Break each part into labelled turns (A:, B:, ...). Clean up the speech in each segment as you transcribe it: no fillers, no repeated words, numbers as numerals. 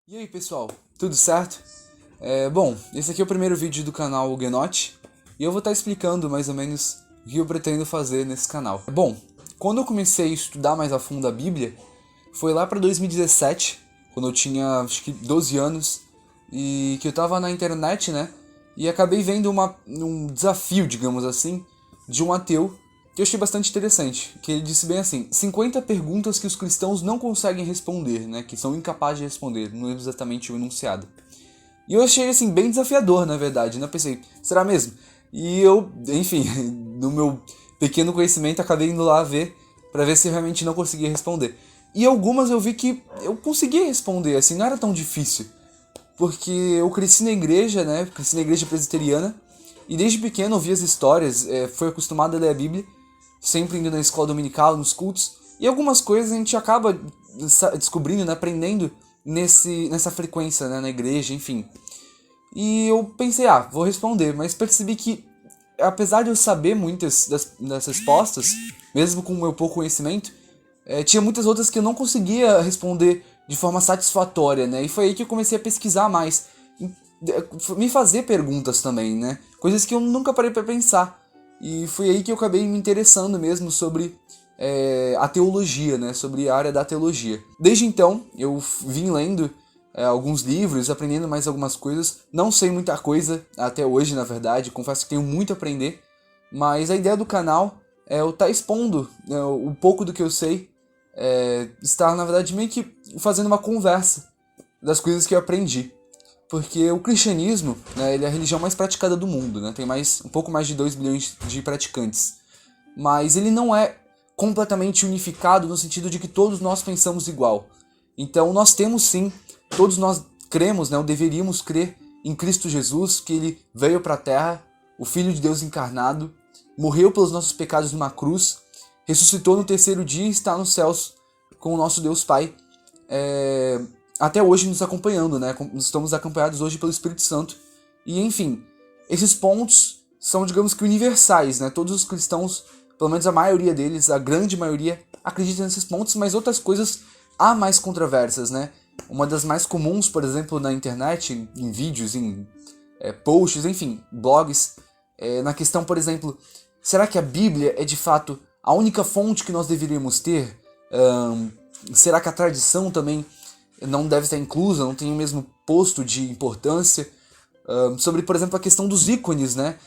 A: E aí pessoal, tudo certo? Bom, esse aqui é o primeiro vídeo do canal Genote e eu vou estar explicando mais ou menos o que eu pretendo fazer nesse canal. Bom, quando eu comecei a estudar mais a fundo a Bíblia, foi lá para 2017, quando eu tinha acho que 12 anos, e que eu tava na internet, né? E acabei vendo um desafio, digamos assim, de um ateu que eu achei bastante interessante, que ele disse bem assim: 50 perguntas que os cristãos não conseguem responder, né, que são incapazes de responder, não é exatamente o enunciado. E eu achei assim bem desafiador, na verdade, né? Eu pensei, será mesmo? E eu, enfim, no meu pequeno conhecimento, acabei indo lá ver para ver se eu realmente não conseguia responder. E algumas eu vi que eu conseguia responder, assim, não era tão difícil. Porque eu cresci na igreja, né? Cresci na igreja presbiteriana. E desde pequeno ouvi as histórias, fui acostumado a ler a Bíblia, sempre indo na escola dominical, nos cultos. E algumas coisas a gente acaba descobrindo, né? Aprendendo nessa frequência, né? Na igreja, enfim. E eu pensei, vou responder, mas percebi que, apesar de eu saber muitas das respostas, mesmo com o meu pouco conhecimento, tinha muitas outras que eu não conseguia responder de forma satisfatória, né? E foi aí que eu comecei a pesquisar mais, me fazer perguntas também, né? Coisas que eu nunca parei para pensar. E foi aí que eu acabei me interessando mesmo sobre a teologia, né? Sobre a área da teologia. Desde então, eu vim lendo alguns livros, aprendendo mais algumas coisas. Não sei muita coisa até hoje, na verdade. Confesso que tenho muito a aprender. Mas a ideia do canal é eu estar expondo o pouco do que eu sei. Estar, na verdade, meio que fazendo uma conversa das coisas que eu aprendi. Porque o cristianismo, né, ele é a religião mais praticada do mundo, né? Tem um pouco mais de 2 bilhões de praticantes. Mas ele não é completamente unificado no sentido de que todos nós pensamos igual. Então nós temos sim, todos nós cremos, né, ou deveríamos crer em Cristo Jesus, que ele veio para a terra, o Filho de Deus encarnado, morreu pelos nossos pecados numa cruz, ressuscitou no terceiro dia e está nos céus com o nosso Deus Pai, até hoje nos acompanhando, né? Estamos acompanhados hoje pelo Espírito Santo. E enfim, esses pontos são, digamos que, universais, né? Todos os cristãos, pelo menos a maioria deles, a grande maioria, acreditam nesses pontos, mas outras coisas há mais controvérsias, né? Uma das mais comuns, por exemplo, na internet, em vídeos, em posts, enfim, blogs, na questão, por exemplo, será que a Bíblia é de fato a única fonte que nós deveríamos ter? Será que a tradição também não deve estar inclusa, não tem o mesmo posto de importância? Sobre, por exemplo, a questão dos ícones, né?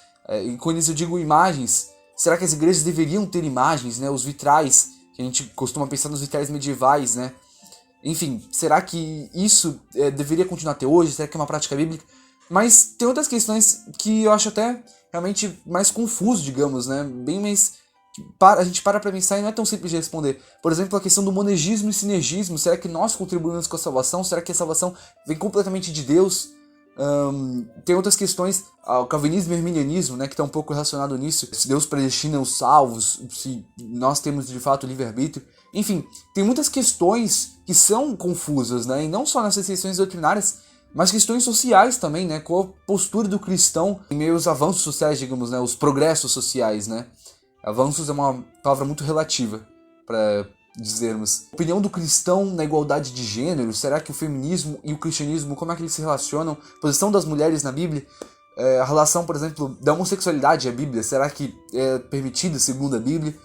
A: Ícones, eu digo imagens. Será que as igrejas deveriam ter imagens, né? Os vitrais, que a gente costuma pensar nos vitrais medievais, né? Enfim, será que isso deveria continuar até hoje? Será que é uma prática bíblica? Mas tem outras questões que eu acho até realmente mais confuso, digamos, né? Bem mais... a gente para pra pensar e não é tão simples de responder. Por exemplo, a questão do monergismo e sinergismo. Será que nós contribuímos com a salvação? Será que a salvação vem completamente de Deus? Tem outras questões, o calvinismo e o arminianismo, né, que está um pouco relacionado nisso. Se Deus predestina os salvos, se nós temos de fato livre-arbítrio. Enfim, tem muitas questões que são confusas, né, e não só nessas questões doutrinárias, mas questões sociais também, né, qual a postura do cristão em meio aos avanços sociais, digamos, né, os progressos sociais, né. Avanços é uma palavra muito relativa para dizermos. Opinião do cristão na igualdade de gênero, será que o feminismo e o cristianismo, como é que eles se relacionam? Posição das mulheres na Bíblia, a relação, por exemplo, da homossexualidade à Bíblia, será que é permitida segundo a Bíblia?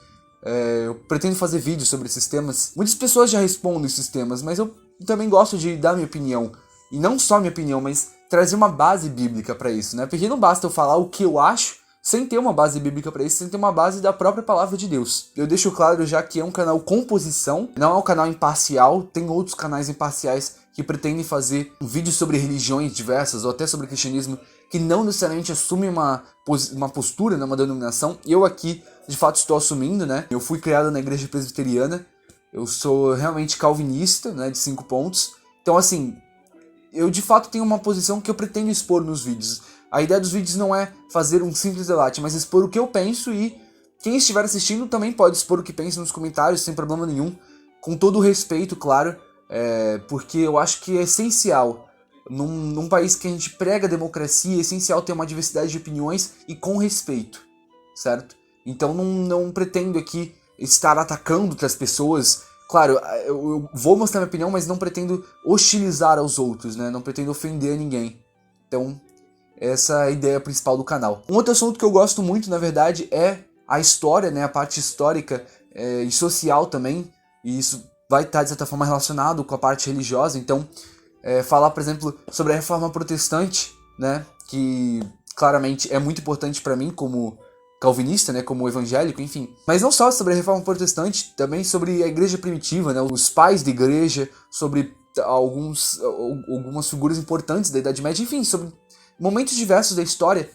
A: Eu pretendo fazer vídeos sobre esses temas. Muitas pessoas já respondem esses temas, mas eu também gosto de dar minha opinião. E não só minha opinião, mas trazer uma base bíblica para isso, né? Porque não basta eu falar o que eu acho sem ter uma base bíblica para isso, sem ter uma base da própria palavra de Deus. Eu deixo claro já que é um canal composição, não é um canal imparcial. Tem outros canais imparciais que pretendem fazer vídeos sobre religiões diversas ou até sobre cristianismo que não necessariamente assumem uma postura, né, uma denominação. Eu aqui, de fato, estou assumindo, né? Eu fui criado na igreja presbiteriana, eu sou realmente calvinista, né, de 5 pontos. Então, assim, eu de fato tenho uma posição que eu pretendo expor nos vídeos. A ideia dos vídeos não é fazer um simples debate, mas expor o que eu penso, e quem estiver assistindo também pode expor o que pensa nos comentários, sem problema nenhum, com todo o respeito, claro, porque eu acho que é essencial, num país que a gente prega a democracia, é essencial ter uma diversidade de opiniões e com respeito, certo? Então não pretendo aqui estar atacando outras pessoas, Claro, eu vou mostrar minha opinião, mas não pretendo hostilizar aos outros, né? Não pretendo ofender ninguém. Então, essa é a ideia principal do canal. Um outro assunto que eu gosto muito, na verdade, é a história, né? A parte histórica e social também. E isso vai estar, de certa forma, relacionado com a parte religiosa. Então, falar, por exemplo, sobre a Reforma Protestante, né? Que claramente é muito importante para mim como calvinista, né, como evangélico, enfim. Mas não só sobre a Reforma Protestante, também sobre a igreja primitiva, né, os pais da igreja, sobre algumas figuras importantes da Idade Média, enfim, sobre momentos diversos da história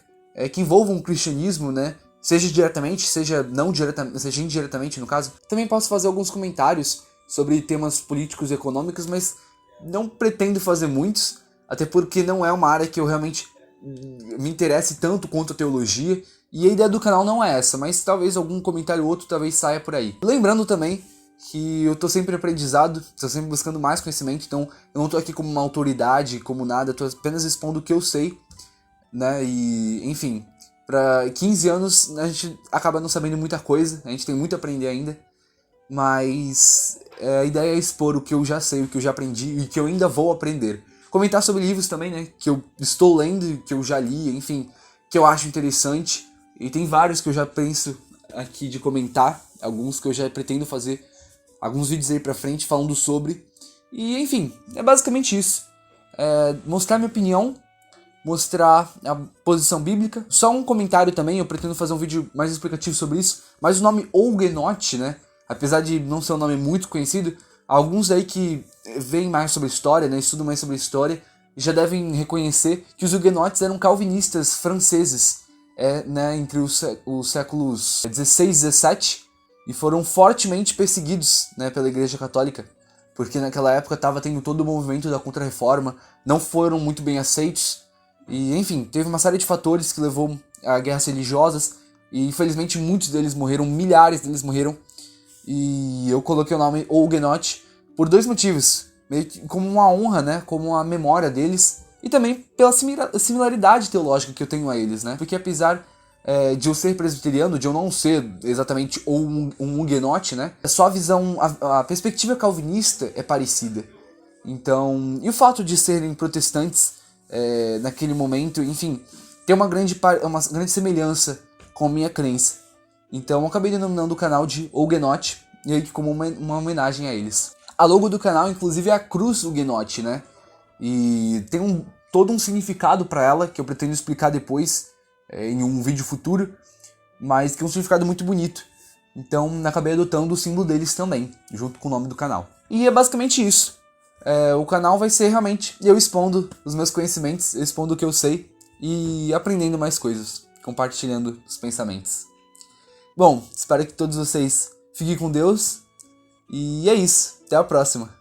A: que envolvam o cristianismo, né, seja diretamente, seja não diretamente, seja indiretamente no caso. Também posso fazer alguns comentários sobre temas políticos e econômicos, mas não pretendo fazer muitos, até porque não é uma área que eu realmente me interesse tanto quanto a teologia, e a ideia do canal não é essa, mas talvez algum comentário ou outro talvez saia por aí. Lembrando também que eu tô sempre aprendizado, tô sempre buscando mais conhecimento, então eu não tô aqui como uma autoridade, como nada, eu tô apenas expondo o que eu sei, né, e enfim, para 15 anos a gente acaba não sabendo muita coisa, a gente tem muito a aprender ainda, mas a ideia é expor o que eu já sei, o que eu já aprendi e que eu ainda vou aprender. Comentar sobre livros também, né, que eu estou lendo, que eu já li, enfim, que eu acho interessante. E tem vários que eu já penso aqui de comentar, alguns que eu já pretendo fazer alguns vídeos aí pra frente falando sobre. E enfim, é basicamente isso. Mostrar minha opinião, mostrar a posição bíblica. Só um comentário também, eu pretendo fazer um vídeo mais explicativo sobre isso, mas o nome Huguenote, né, apesar de não ser um nome muito conhecido, alguns aí que veem mais sobre história, né, estudam mais sobre história, já devem reconhecer que os huguenotes eram calvinistas franceses, né, entre os séculos 16 e 17, e foram fortemente perseguidos, né, pela Igreja Católica, porque naquela época estava tendo todo o movimento da Contra-Reforma, não foram muito bem aceitos, e enfim, teve uma série de fatores que levou a guerras religiosas, e infelizmente muitos deles morreram, milhares deles morreram, e eu coloquei o nome Huguenote por dois motivos, meio que como uma honra, né, como uma memória deles, e também pela similaridade teológica que eu tenho a eles, né, porque apesar de eu ser presbiteriano, de eu não ser exatamente um huguenote, né, só a visão, a perspectiva calvinista é parecida. Então, e o fato de serem protestantes naquele momento, enfim, tem uma grande semelhança com a minha crença. Então eu acabei denominando o canal de Huguenote, e aí como uma homenagem a eles. A logo do canal, inclusive, é a cruz Huguenote, né? E tem todo um significado para ela, que eu pretendo explicar depois, em um vídeo futuro, mas que é um significado muito bonito. Então acabei adotando o símbolo deles também, junto com o nome do canal. E é basicamente isso. O canal vai ser realmente eu expondo os meus conhecimentos, expondo o que eu sei e aprendendo mais coisas, compartilhando os pensamentos. Bom, espero que todos vocês fiquem com Deus e é isso. Até a próxima.